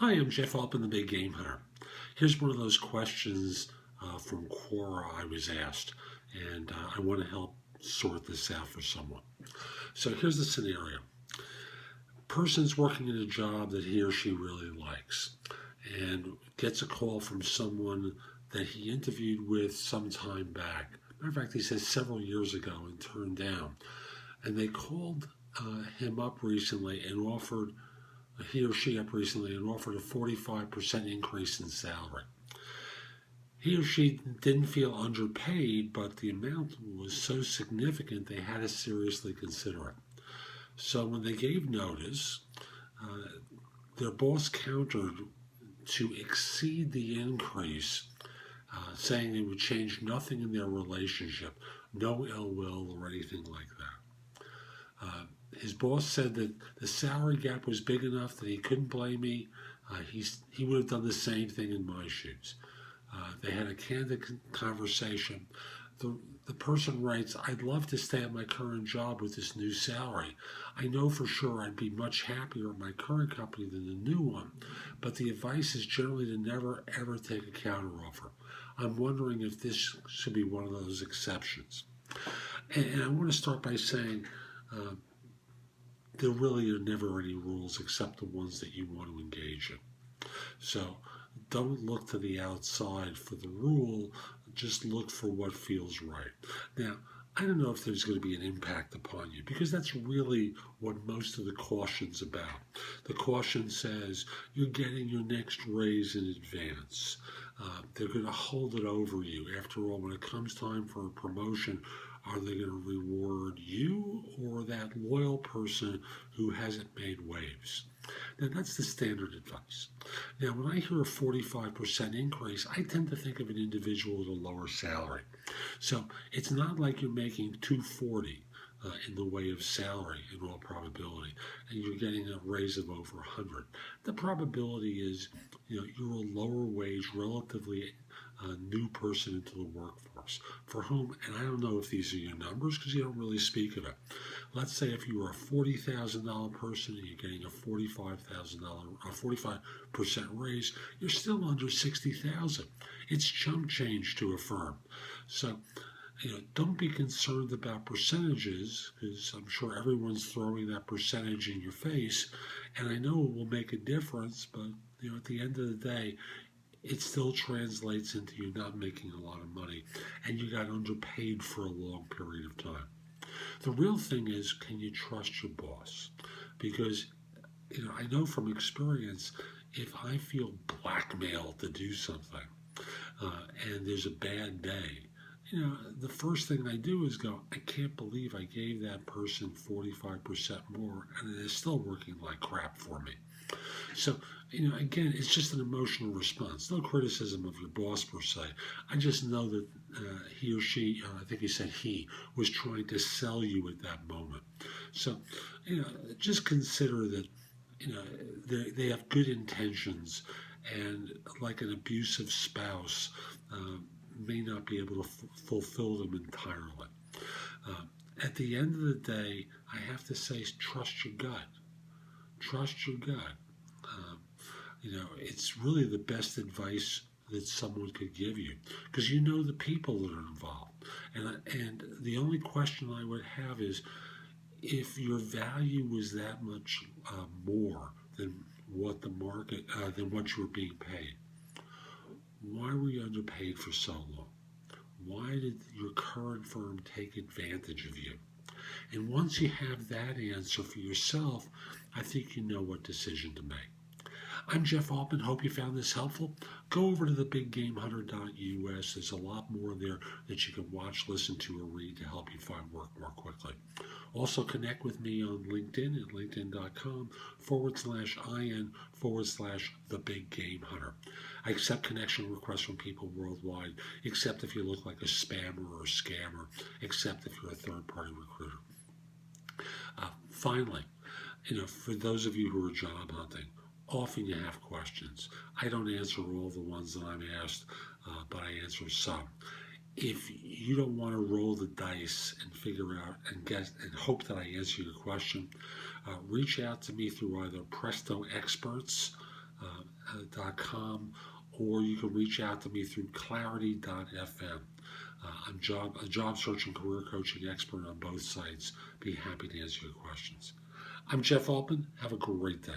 Hi, I'm Jeff Altman, the Big Game Hunter. Here's one of those questions from Quora I was asked, and I want to help sort this out for someone. So here's the scenario. Person's working in a job that he or she really likes and gets a call from someone that he interviewed with some time back. Matter of fact, he says several years ago and turned down. And they called him up recently and offered he or she up recently and offered a 45% increase in salary. He or she didn't feel underpaid, but the amount was so significant they had to seriously consider it. So when they gave notice, their boss countered to exceed the increase, saying it would change nothing in their relationship, no ill will or anything like that. His boss said that the salary gap was big enough that he couldn't blame me. He would have done the same thing in my shoes. They had a candid conversation. The person writes, I'd love to stay at my current job with this new salary. I know for sure I'd be much happier at my current company than the new one, but the advice is generally to never ever take a counteroffer. I'm wondering if this should be one of those exceptions. And I want to start by saying, there really are never any rules except the ones that you want to engage in. So don't look to the outside for the rule, just look for what feels right. Now, I don't know if there's going to be an impact upon you, because that's really what most of the caution's about. The caution says you're getting your next raise in advance. They're going to hold it over you. After all, when it comes time for a promotion, are they going to reward you or that loyal person who hasn't made waves? Now, that's the standard advice. Now, when I hear a 45% increase, I tend to think of an individual with a lower salary. So it's not like you're making $240 in the way of salary in all probability, and you're getting a raise of over $100. The probability is, you're a lower wage, relatively new person into the workforce for whom, and I don't know if these are your numbers because you don't really speak of it. Let's say if you were a $40,000 person and you're getting a a 45% raise, you're still under $60,000. It's chump change to a firm. So, don't be concerned about percentages, because I'm sure everyone's throwing that percentage in your face, and I know it will make a difference, but at the end of the day, it still translates into you not making a lot of money, and you got underpaid for a long period of time. The real thing is, can you trust your boss? Because, I know from experience, if I feel blackmailed to do something, and there's a bad day, the first thing I do is go, I can't believe I gave that person 45% more, and it is still working like crap for me. So, again, it's just an emotional response. No criticism of your boss per se. I just know that he or she, I think he said he, was trying to sell you at that moment. So, just consider that, they have good intentions, and like an abusive spouse, may not be able to fulfill them entirely. At the end of the day, I have to say, trust your gut. Trust your gut. It's really the best advice that someone could give you, because you know the people that are involved. And the only question I would have is, if your value was that much more than what the market, than what you were being paid, why were you underpaid for so long? Why did your current firm take advantage of you? And once you have that answer for yourself, I think you know what decision to make. I'm Jeff Altman. Hope you found this helpful. Go over to thebiggamehunter.us. There's a lot more there that you can watch, listen to, or read to help you find work more quickly. Also connect with me on LinkedIn at linkedin.com/IN/thebiggamehunter. I accept connection requests from people worldwide, except if you look like a spammer or a scammer, except if you're a third-party recruiter. Finally, for those of you who are job hunting, often you have questions. I don't answer all the ones that I'm asked, but I answer some. If you don't want to roll the dice and figure out and hope that I answer your question, reach out to me through either Presto Experts JobSearch.com, or you can reach out to me through clarity.fm. I'm a job search and career coaching expert on both sites. Be happy to answer your questions. I'm Jeff Altman. Have a great day.